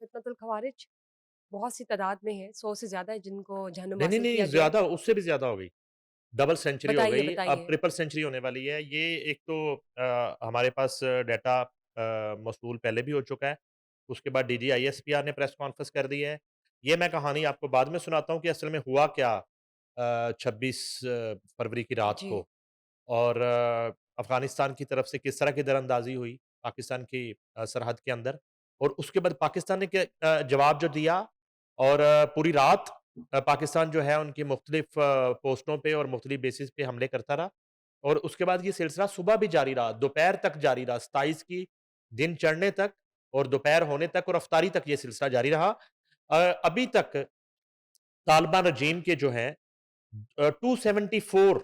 فتنۃ الخوارج بہت سی تعداد میں ہے، 100 سے زیادہ ہے جن کو جہنم نہیں نہیں حاصل نہیں، کیا گیا ہے۔ زیادہ اس سے بھی زیادہ ہو گئی، ڈبل سینچری ہو بتائیے گئی، اب بتائیے۔ ٹرپل سینچری ہونے والی ہے یہ۔ ایک تو ہمارے پاس ڈیٹا موصول پہلے بھی ہو چکا ہے، اس کے بعد D G I S P R نے پریس کانفرنس کر دی ہے۔ یہ میں کہانی آپ کو بعد میں سناتا ہوں کہ اصل میں ہوا کیا 26 فروری کی رات جی۔ کو، اور افغانستان کی طرف سے کس طرح کی در اندازی ہوئی پاکستان کی سرحد کے اندر، اور اس کے بعد پاکستان نے جواب جو دیا، اور پوری رات پاکستان جو ہے ان کی مختلف پوسٹوں پہ اور مختلف بیسز پہ حملے کرتا رہا، اور اس کے بعد یہ سلسلہ صبح بھی جاری رہا، دوپہر تک جاری رہا، 27 کی دن چڑھنے تک اور دوپہر ہونے تک اور افطاری تک یہ سلسلہ جاری رہا۔ ابھی تک طالبان رجیم کے جو ہیں 274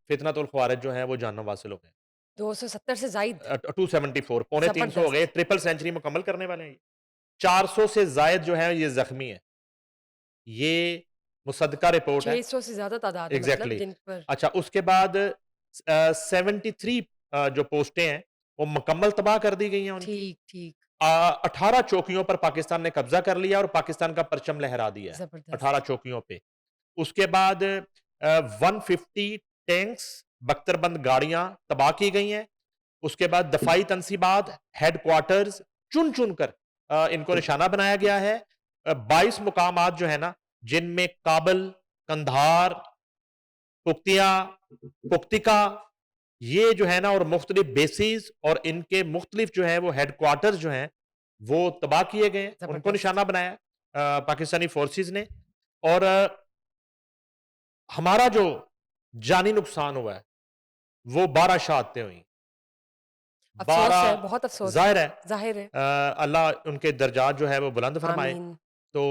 فتنۃ الخوارج جو ہیں وہ جہنم واصل ہو گئے، 270 سے زائد، 274 پونے 300 ہو گئے، زبردست۔ ٹرپل سینچری مکمل کرنے والے ہیں۔ 400 سے زائد جو ہیں یہ زخمی ہیں، یہ مصدقہ رپورٹ ہے۔ 600 سے زیادہ تعداد ہے مطلب ایگزیکٹلی۔ جن پر۔ اچھا، اس کے بعد 73 جو پوسٹیں ہیں وہ مکمل تباہ کر دی گئی ہیں ان کی۔ ٹھیک ٹھیک، 18 چوکیوں پر پاکستان نے قبضہ کر لیا اور پاکستان کا پرچم لہرا دیا ہے زبردست۔ 18 چوکیوں پہ۔ اس کے بعد 150 ٹینکس بختر بند گاڑیاں تباہ کی گئی ہیں۔ اس کے بعد دفاعی تنصیبات، ہیڈ کوارٹرز چن چن کر ان کو نشانہ بنایا گیا ہے۔ 22 مقامات جو ہے نا، جن میں کابل، کندھار، پکتیکا، یہ جو ہے نا، اور مختلف بیسز اور ان کے مختلف جو ہیں وہ ہیڈ کوارٹرز جو ہیں وہ تباہ کیے گئے، ان کو زبردست۔ نشانہ بنایا پاکستانی فورسز نے۔ اور ہمارا جو جانی نقصان ہوا ہے وہ 12 شہادتیں ہوئیں، افسوس 12 ہے، بہت افسوس ہے، ظاہر ہے ظاہر ہے۔ اللہ ان کے درجات جو ہے وہ بلند فرمائے۔ آمین۔ تو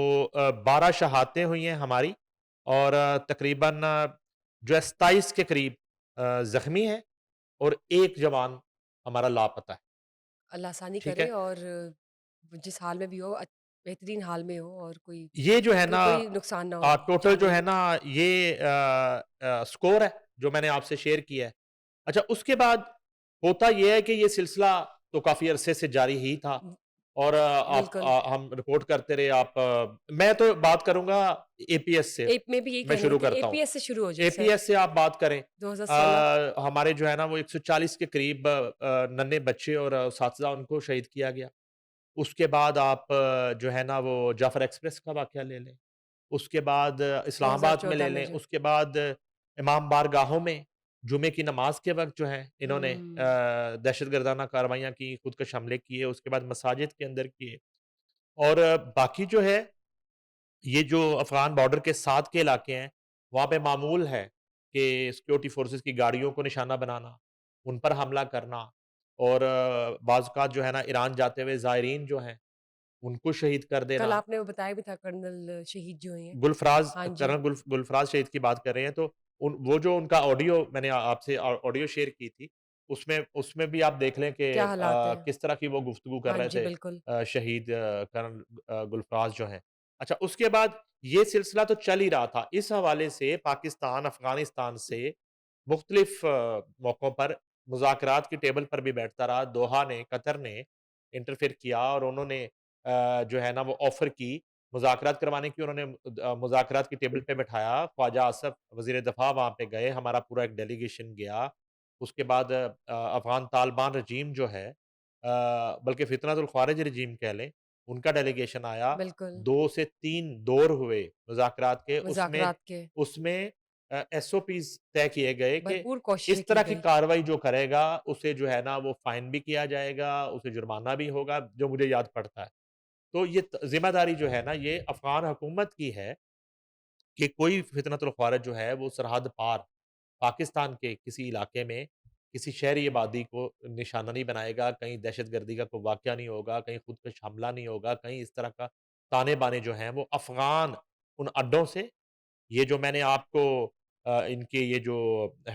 12 شہادتیں ہوئی ہیں ہماری، اور تقریباً جو ہے 27 کے قریب زخمی ہیں، اور ایک جوان ہمارا لاپتہ ہے۔ اللہ آسانی ٹھیک ہے، کرے، اور جس حال میں بھی ہو بہترین حال میں ہو، اور کوئی یہ جو ہے نا کوئی نقصان نہ ہو ٹوٹل جو جانی۔ ہے نا یہ سکور ہے جو میں نے آپ سے شیئر کیا ہے۔ اچھا، اس کے بعد ہوتا یہ ہے کہ یہ سلسلہ تو کافی عرصے سے جاری ہی تھا، اور بالکل، ہم رپورٹ کرتے رہے۔ میں تو بات کروں گا اے پی ایس سے، میں بھی یہی میں کہنے شروع لگی تھی، اے کرتا ہوں۔ پی ایس سے شروع ہو جائے اے پی سر۔ ایس سے آپ بات کریں، 2016۔ ہمارے جو ہے نا وہ 140 کے قریب ننھے بچے اور اساتذہ ان کو شہید کیا گیا۔ اس کے بعد آپ جو ہے نا وہ جعفر ایکسپریس کا واقعہ لے لیں، اس کے بعد اسلام آباد میں 2014 لے میں لیں، جو اس کے بعد امام بارگاہوں میں جمعے کی نماز کے وقت جو ہے انہوں نے دہشت گردانہ کارروائیاں کی، خودکش حملے کیے، اس کے بعد مساجد کے اندر کیے۔ اور باقی جو ہے یہ جو افغان بارڈر کے ساتھ کے علاقے ہیں وہاں پہ معمول ہے کہ سیکیورٹی فورسز کی گاڑیوں کو نشانہ بنانا، ان پر حملہ کرنا، اور بعض اوقات جو ہے نا ایران جاتے ہوئے زائرین جو ہیں ان کو شہید کر کل دینا۔ آپ نے وہ بتایا بھی تھا کرنل شہید جو ہوئے ہیں۔ گلفراز، ہاں جی، کرنل گلفراز شہید کی بات کر رہے ہیں، تو وہ جو ان کا آڈیو میں نے آپ سے آڈیو شیئر کی تھی، اس میں بھی آپ دیکھ لیں کہ کیا حالات ہیں۔ کس طرح کی وہ گفتگو کر ہاں رہے جی، تھے بالکل۔ شہید کرنل گلفراز جو ہیں۔ اچھا، اس کے بعد یہ سلسلہ تو چل ہی رہا تھا، اس حوالے سے پاکستان افغانستان سے مختلف موقعوں پر مذاکرات کی ٹیبل پر بھی بیٹھتا رہا۔ دوحہ نے، قطر نے انٹرفیئر کیا، اور انہوں نے جو ہے نا وہ آفر کی مذاکرات کروانے کی، انہوں نے مذاکرات کی ٹیبل پہ بٹھایا۔ خواجہ آصف وزیر دفاع وہاں پہ گئے، ہمارا پورا ایک ڈیلیگیشن گیا۔ اس کے بعد افغان طالبان رجیم جو ہے، بلکہ فتنۃ الخوارج رجیم کہہ لیں، ان کا ڈیلیگیشن آیا۔ بالکل، 2 سے 3 دور ہوئے مذاکرات کے، مذاکرات کے اس میں ایس او پیز طے کیے گئے کہ بھرپور کوششیں اس طرح کی کی گئی۔ کارروائی جو کرے گا اسے جو ہے نا وہ فائن بھی کیا جائے گا، اسے جرمانہ بھی ہوگا، جو مجھے یاد پڑتا ہے۔ تو یہ ذمہ داری جو ہے نا یہ افغان حکومت کی ہے کہ کوئی فتنۃ الخوارج جو ہے وہ سرحد پار پاکستان کے کسی علاقے میں کسی شہری آبادی کو نشانہ نہیں بنائے گا، کہیں دہشت گردی کا کوئی واقعہ نہیں ہوگا، کہیں خودکش حملہ نہیں ہوگا، کہیں اس طرح کا تانے بانے جو ہیں وہ افغان ان اڈوں سے، یہ جو میں نے آپ کو ان کے یہ جو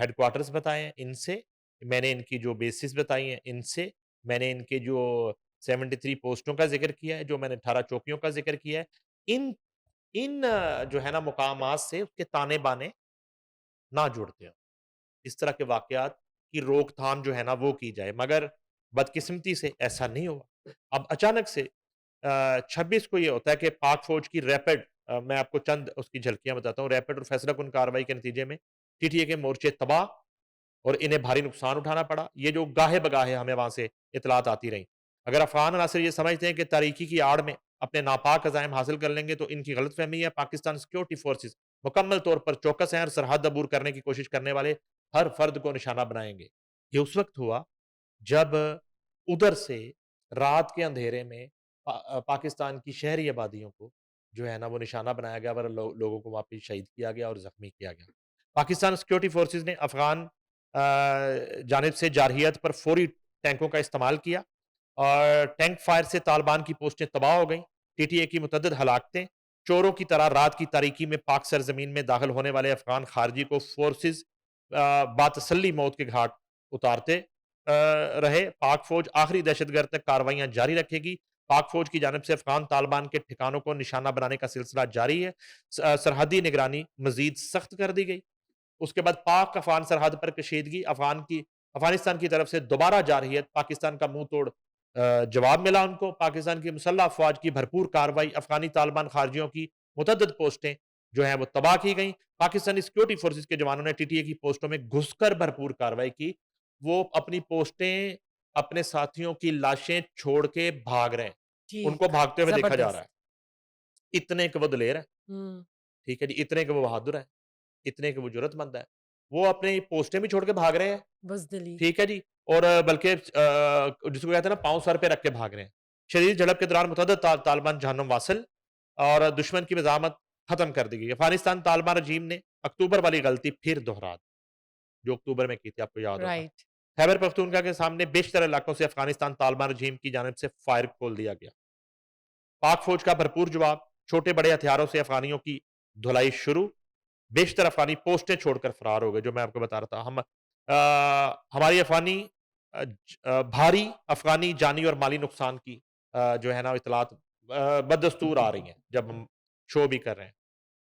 ہیڈ کوارٹرز بتائے ہیں ان سے، میں نے ان کی جو بیسز بتائی ہیں ان سے، میں نے ان کے جو 73 پوسٹوں کا ذکر کیا ہے، جو میں نے 18 چوکیوں کا ذکر کیا ہے، ان جو ہے نا مقامات سے اس کے تانے بانے نہ جڑتے ہوں، اس طرح کے واقعات کی روک تھام جو ہے نا وہ کی جائے، مگر بدقسمتی سے ایسا نہیں ہوا۔ اب اچانک سے 26 کو یہ ہوتا ہے کہ پاک فوج کی ریپڈ، میں آپ کو چند اس کی جھلکیاں بتاتا ہوں، ریپڈ اور فیصلہ کن کارروائی کے نتیجے میں ٹی ٹی اے کے مورچے تباہ اور انہیں بھاری نقصان اٹھانا پڑا۔ یہ جو گاہے بگاہے ہمیں وہاں سے اطلاعات آتی رہیں۔ اگر افغان عناصر یہ سمجھتے ہیں کہ تاریکی کی آڑ میں اپنے ناپاک عزائم حاصل کر لیں گے تو ان کی غلط فہمی ہے۔ پاکستان سیکیورٹی فورسز مکمل طور پر چوکس ہیں اور سرحد عبور کرنے کی کوشش کرنے والے ہر فرد کو نشانہ بنائیں گے۔ یہ اس وقت ہوا جب ادھر سے رات کے اندھیرے میں پاکستان کی شہری آبادیوں کو جو ہے نا وہ نشانہ بنایا گیا اور لوگوں کو واپس شہید کیا گیا اور زخمی کیا گیا۔ پاکستان سیکیورٹی فورسز نے افغان جانب سے جارحیت پر فوری ٹینکوں کا استعمال کیا اور ٹینک فائر سے طالبان کی پوسٹیں تباہ ہو گئیں۔ ٹی ٹی اے کی متعدد ہلاکتیں، چوروں کی طرح رات کی تاریکی میں پاک سرزمین میں داخل ہونے والے افغان خارجی کو فورسز باتسلی موت کے گھاٹ اتارتے رہے۔ پاک فوج آخری دہشت گرد تک کارروائیاں جاری رکھے گی۔ پاک فوج کی جانب سے افغان طالبان کے ٹھکانوں کو نشانہ بنانے کا سلسلہ جاری ہے۔ سرحدی نگرانی مزید سخت کر دی گئی۔ اس کے بعد پاک افغان سرحد پر کشیدگی، افغانستان کی طرف سے دوبارہ جارحیت، پاکستان کا منہ توڑ جواب ملا ان کو۔ پاکستان کی مسلح افواج کی بھرپور کارروائی، افغانی طالبان خارجیوں کی متعدد پوسٹیں جو ہیں وہ تباہ کی گئیں۔ پاکستانی سیکیورٹی فورسز کے جوانوں نے ٹی ٹی اے کی پوسٹوں میں گھس کر بھرپور کارروائی کی۔ وہ اپنی پوسٹیں، اپنے ساتھیوں کی لاشیں چھوڑ کے بھاگ رہے ہیں، ان کو ٹھیک، بھاگتے ہوئے دیکھا جا رہا زبردست۔ ہے۔ اتنے کہ وہ دلیر ہے، ہوں، ٹھیک ہے جی، اتنے کہ وہ بہادر ہے، اتنے کہ وہ جرأت مند ہے۔ وہ اپنی پوسٹیں بھی چھوڑ کے بھاگ رہے ہیں، بزدلی۔ ٹھیک ہے جی، اور بلکہ جس کو کہتے ہیں نا پاؤں سر پہ رکھ کے بھاگ رہے ہیں۔ شدید جھڑپ کے دوران متعدد طالبان جہنم واصل اور دشمن کی مزاحمت ختم کر دی گئی۔ افغانستان طالبان رجیم نے اکتوبر والی غلطی پھر دہرا دی جو اکتوبر میں کی تھی، آپ کو یاد ہوگا۔ رائٹ۔ خیبر پختونخوا کے سامنے بیشتر علاقوں سے افغانستان طالبان رجیم کی جانب سے فائر کھول دیا گیا۔ پاک فوج کا بھرپور جواب، چھوٹے بڑے ہتھیاروں سے افغانیوں کی دھلائی شروع۔ بیشتر افغانی پوسٹیں چھوڑ کر فرار ہو گئے، جو میں آپ کو بتا رہا تھا۔ ہماری بھاری افغانی جانی اور مالی نقصان کی جو ہے نا اطلاعات بدستور آ رہی ہیں جب ہم شو بھی کر رہے ہیں۔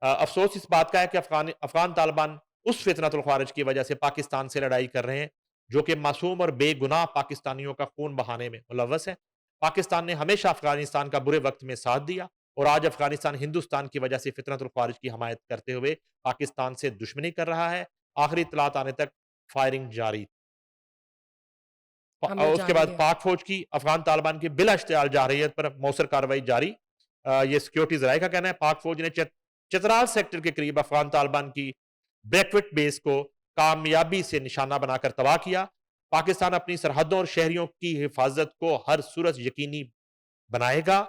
افسوس اس بات کا ہے کہ افغان طالبان اس فتنۃ الخوارج کی وجہ سے پاکستان سے لڑائی کر رہے ہیں جو کہ معصوم اور بے گناہ پاکستانیوں کا خون بہانے میں ملوث ہے۔ پاکستان نے ہمیشہ افغانستان کا برے وقت میں ساتھ دیا اور آج افغانستان ہندوستان کی وجہ سے فتنۃ الخوارج کی حمایت کرتے ہوئے پاکستان سے دشمنی کر رہا ہے۔ آخری اطلاعات آنے تک فائرنگ جاری۔ عمل اس کے بعد جاری ہے۔ پاک فوج کی افغان طالبان کی بلا اشتعال جارحیت پر موثر کارروائی جاری۔ یہ سیکیورٹی ذرائع کا کہنا ہے۔ پاک فوج نے چترال سیکٹر کے قریب افغان طالبان کی بریکوٹ بیس کو کامیابی سے نشانہ بنا کر تباہ کیا۔ پاکستان اپنی سرحدوں اور شہریوں کی حفاظت کو ہر صورت یقینی بنائے گا۔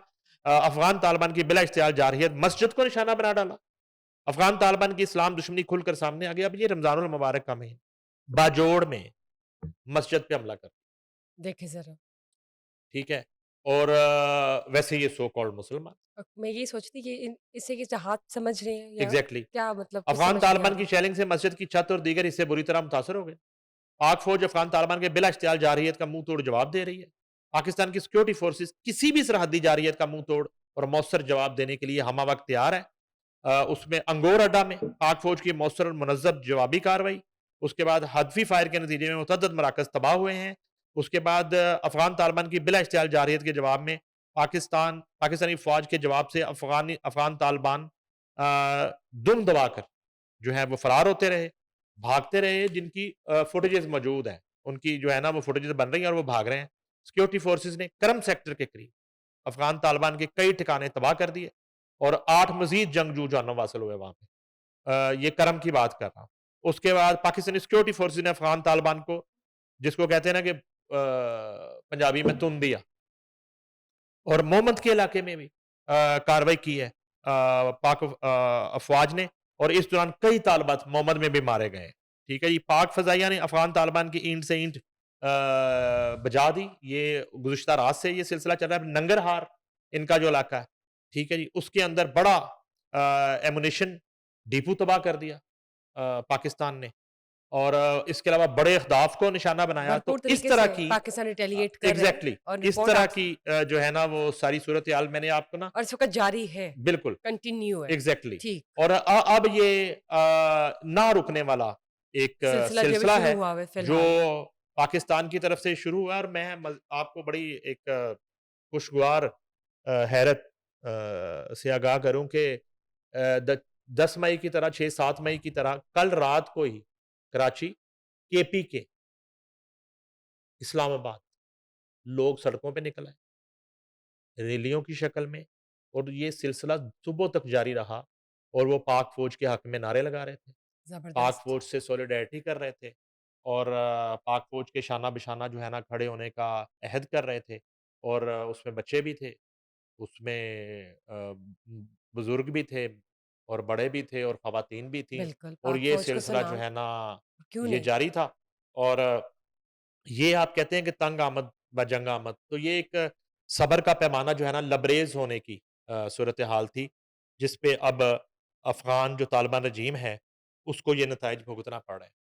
افغان طالبان کی بلا اشتعال جارحیت مسجد کو نشانہ بنا ڈالا۔ افغان طالبان کی اسلام دشمنی کھل کر سامنے آ گیا۔ اب یہ رمضان المبارک کا مہینہ، باجوڑ میں مسجد پہ حملہ کر، دیکھیں ذرا، ٹھیک ہے، اور ویسے یہ سو کالڈ مسلمان، میں یہ سوچتی کہ اسے کہ جہاد سمجھ رہے ہیں یا ایگزیکٹلی کیا، مطلب کچھ افغان سمجھ نہیں آ طالبان رہا۔ کی شیلنگ سے مسجد کی چھت اور دیگر حصے بری طرح متاثر ہو گئے۔ پاک فوج افغان طالبان کے بلا اشتعال جارحیت کا منہ توڑ جواب دے رہی ہے۔ پاکستان کی سیکیورٹی فورسز کسی بھی سرحدی جارحیت کا منہ توڑ اور مؤثر جواب دینے کے لیے ہمہ وقت تیار ہے۔ اس میں انگور اڈا میں پاک فوج کی مؤثر اور منظم جوابی کارروائی، اس کے بعد ہدفی فائر کے نتیجے میں متعدد مراکز تباہ ہوئے ہیں۔ اس کے بعد افغان طالبان کی بلا اشتعال جارحیت کے جواب میں پاکستانی فوج کے جواب سے افغان طالبان دم دبا کر جو ہے وہ فرار ہوتے رہے، بھاگتے رہے، جن کی فوٹیجز موجود ہیں، ان کی جو ہے نا وہ فوٹیجز بن رہی ہیں اور وہ بھاگ رہے ہیں۔ سیکیورٹی فورسز نے کرم سیکٹر کے قریب افغان طالبان کے کئی ٹھکانے تباہ کر دیے اور 8 مزید جنگجو جانوں واصل ہوئے وہاں پہ۔ یہ کرم کی بات کر رہا ہوں۔ اس کے بعد پاکستانی سیکیورٹی فورسز نے افغان طالبان کو، جس کو کہتے ہیں نا کہ پنجابی میں تن دیا، اور محمد کے علاقے میں بھی کارروائی کی ہے پاک افواج نے، اور اس دوران کئی طالبات محمد میں بھی مارے گئے ہیں، ٹھیک ہے جی۔ پاک فضائیہ نے افغان طالبان کی اینٹ سے اینٹ بجا دی۔ یہ گزشتہ رات سے یہ سلسلہ چل رہا ہے۔ ننگرہار ان کا جو علاقہ ہے، ٹھیک ہے جی، اس کے اندر بڑا ایمونیشن ڈیپو تباہ کر دیا پاکستان نے، اور اس کے علاوہ بڑے اہداف کو نشانہ بنایا۔ تو بھرپور اس طریقے طرح سے کی پاکستان ریٹیلیٹ کر رہے ہیں ایگزیکٹلی اور اس رپورٹ طرح آپ کی جو ہے نا وہ ساری صورتحال میں نے آپ کو نا اور اس وقت جاری ہے، بالکل کنٹینیو ہے۔ ایگزیکٹلی، ٹھیک، اور اب یہ نہ رکنے والا ایک سلسلہ جو ابھی سلسلہ شروع ہے ہوا ہے فی جو الحال۔ پاکستان کی طرف سے شروع ہوا، اور میں آپ کو بڑی ایک خوشگوار حیرت سے آگاہ کروں کہ آ، د 10 مئی کی طرح 6-7 مئی کی طرح کل رات کو ہی کراچی، کے پی کے، اسلام آباد لوگ سڑکوں پہ نکل آئے، ریلیوں کی شکل میں، اور یہ سلسلہ صبح تک جاری رہا، اور وہ پاک فوج کے حق میں نعرے لگا رہے تھے، پاک زبردست! فوج سے سولیڈیرٹی کر رہے تھے، اور پاک فوج کے شانہ بشانہ جو ہے نا کھڑے ہونے کا عہد کر رہے تھے، اور اس میں بچے بھی تھے، اس میں بزرگ بھی تھے، اور بڑے بھی تھے، اور خواتین بھی تھیں، بالکل، اور پاک یہ فوج کو سلسلہ جو سلام، ہے نا کیوں یہ نہیں؟ جاری تھا، اور یہ آپ کہتے ہیں کہ تنگ آمد بجنگ آمد، تو یہ ایک صبر کا پیمانہ جو ہے نا لبریز ہونے کی صورتحال تھی، جس پہ اب افغان جو طالبان رجیم ہے، اس کو یہ نتائج بھگتنا پڑ رہے ہیں۔